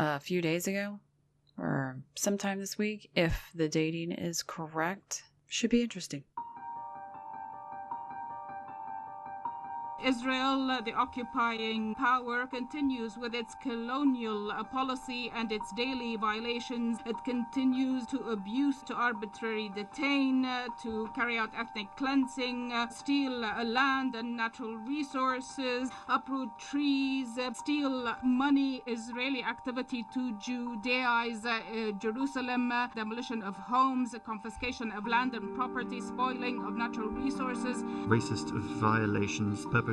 a few days ago or sometime this week, if the dating is correct. Should be interesting. Israel, the occupying power, continues with its colonial policy and its daily violations. It continues to abuse, to arbitrarily detain, to carry out ethnic cleansing, steal land and natural resources, uproot trees, steal money, Israeli activity to Judaize Jerusalem, demolition of homes, confiscation of land and property, spoiling of natural resources. Racist violations perpetrated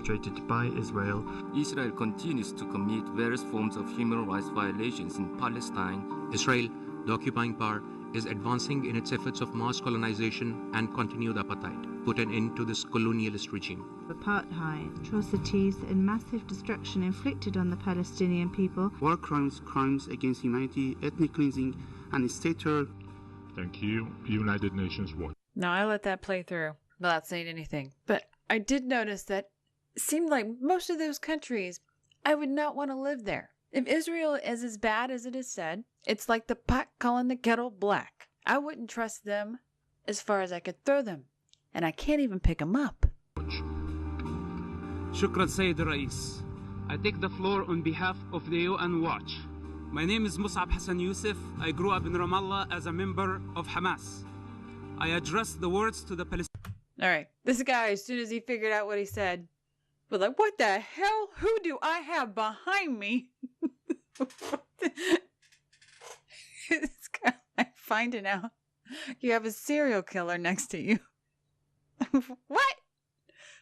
by Israel. Israel continues to commit various forms of human rights violations in Palestine. Israel, the occupying power, is advancing in its efforts of mass colonization and continued apartheid. Put an end to this colonialist regime. Apartheid, atrocities and massive destruction inflicted on the Palestinian people. War crimes, crimes against humanity, ethnic cleansing, and state terror. Thank you, United Nations Watch. Now, I let that play through without saying anything. But I did notice that it seemed like most of those countries, I would not want to live there. If Israel is as bad as it is said, it's like the pot calling the kettle black. I wouldn't trust them as far as I could throw them. And I can't even pick them up. Shukran, Sayyid Rais. I take the floor on behalf of the UN Watch. My name is Mosab Hassan Yousef. I grew up in Ramallah as a member of Hamas. I address the words to the Palestinians. All right. This guy, as soon as he figured out what he said, was like, what the hell? Who do I have behind me? This guy, like, finding out you have a serial killer next to you. What?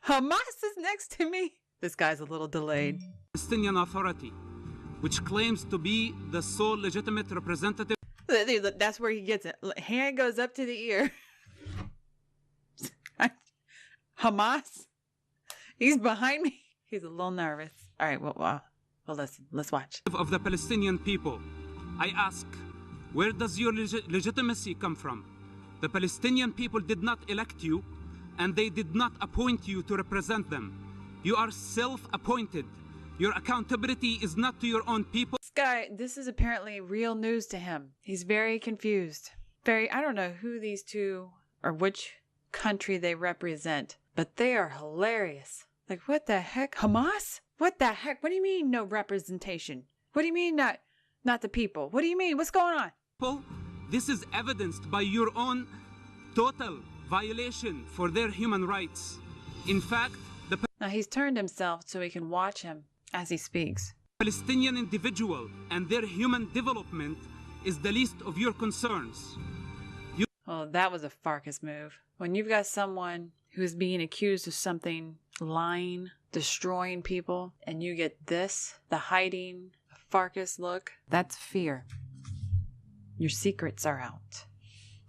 Hamas is next to me? This guy's a little delayed. Palestinian Authority, which claims to be the sole legitimate representative. That's where he gets it. Hand goes up to the ear. Hamas? He's behind me. He's a little nervous. All right, well, listen. Let's watch. Of the Palestinian people, I ask, where does your legitimacy come from? The Palestinian people did not elect you, and they did not appoint you to represent them. You are self-appointed. Your accountability is not to your own people. This guy, this is apparently real news to him. He's very confused. I don't know who these two or which country they represent, but they are hilarious. Like, what the heck? Hamas? What the heck? What do you mean no representation? What do you mean not the people? What do you mean? What's going on? This is evidenced by your own total violation for their human rights. In fact, now he's turned himself so we can watch him as he speaks. Palestinian individual and their human development is the least of your concerns. Oh, that was a Farkas move. When you've got someone who's being accused of something, lying, destroying people, and you get this, the hiding, Farkas look, that's fear. Your secrets are out.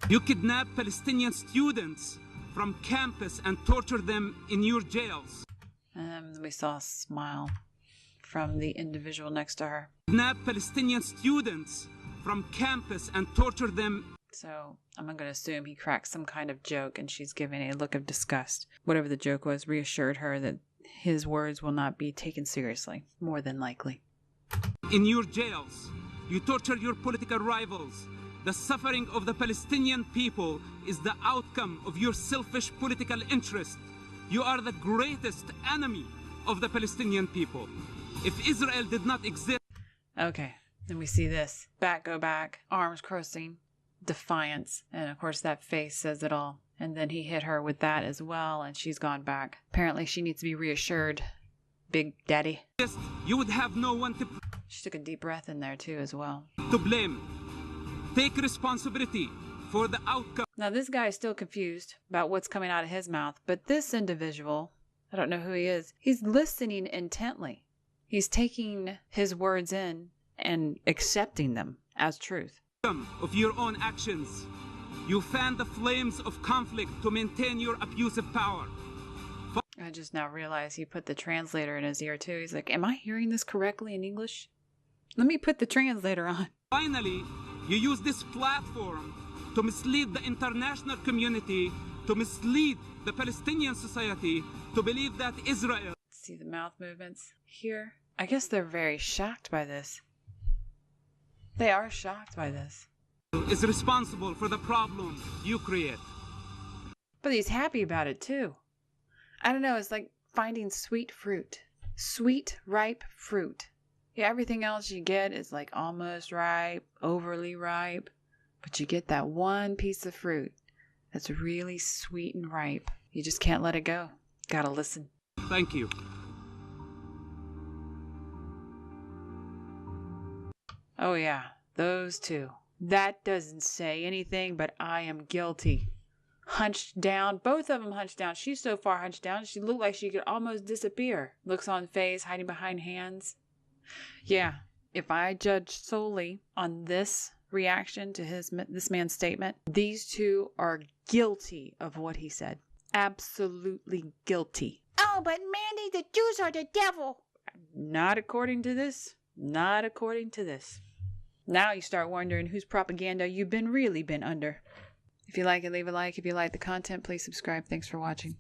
You kidnap Palestinian students from campus and torture them in your jails. We saw a smile from the individual next to her. Kidnap Palestinian students from campus and torture them. So I'm going to assume he cracked some kind of joke and she's giving a look of disgust. Whatever the joke was reassured her that his words will not be taken seriously, more than likely. In your jails, you torture your political rivals. The suffering of the Palestinian people is the outcome of your selfish political interest. You are the greatest enemy of the Palestinian people. If Israel did not exist... Okay, then we see this. Go back, arms crossing, defiance. And of course that face says it all. And then he hit her with that as well, and she's gone back. Apparently she needs to be reassured. Big daddy. You would have no one to... She took a deep breath in there too as well. ...to blame. Take responsibility for the outcome. Now this guy is still confused about what's coming out of his mouth, but this individual, I don't know who he is, he's listening intently. He's taking his words in and accepting them as truth. ...of your own actions. You fan the flames of conflict to maintain your abusive power. I just now realized he put the translator in his ear too. He's like, am I hearing this correctly in English? Let me put the translator on. Finally, you use this platform to mislead the international community, to mislead the Palestinian society, to believe that Israel... See the mouth movements here? I guess they're very shocked by this. They are shocked by this. Is responsible for the problem you create. But he's happy about it too. I don't know, it's like finding sweet fruit. Sweet, ripe fruit. Yeah, everything else you get is like almost ripe, overly ripe. But you get that one piece of fruit that's really sweet and ripe. You just can't let it go. Gotta listen. Thank you. Oh yeah, those two. That doesn't say anything but I am guilty. Hunched down, both of them hunched down. She's so far hunched down, she looked like she could almost disappear. Looks on face, hiding behind hands. Yeah, if I judge solely on this reaction to this man's statement, these two are guilty of what he said. Absolutely guilty. Oh, but Mandy, the Jews are the devil. Not according to this. Not according to this. Now you start wondering whose propaganda you've really been under. If you like it, leave a like. If you like the content, please subscribe. Thanks for watching.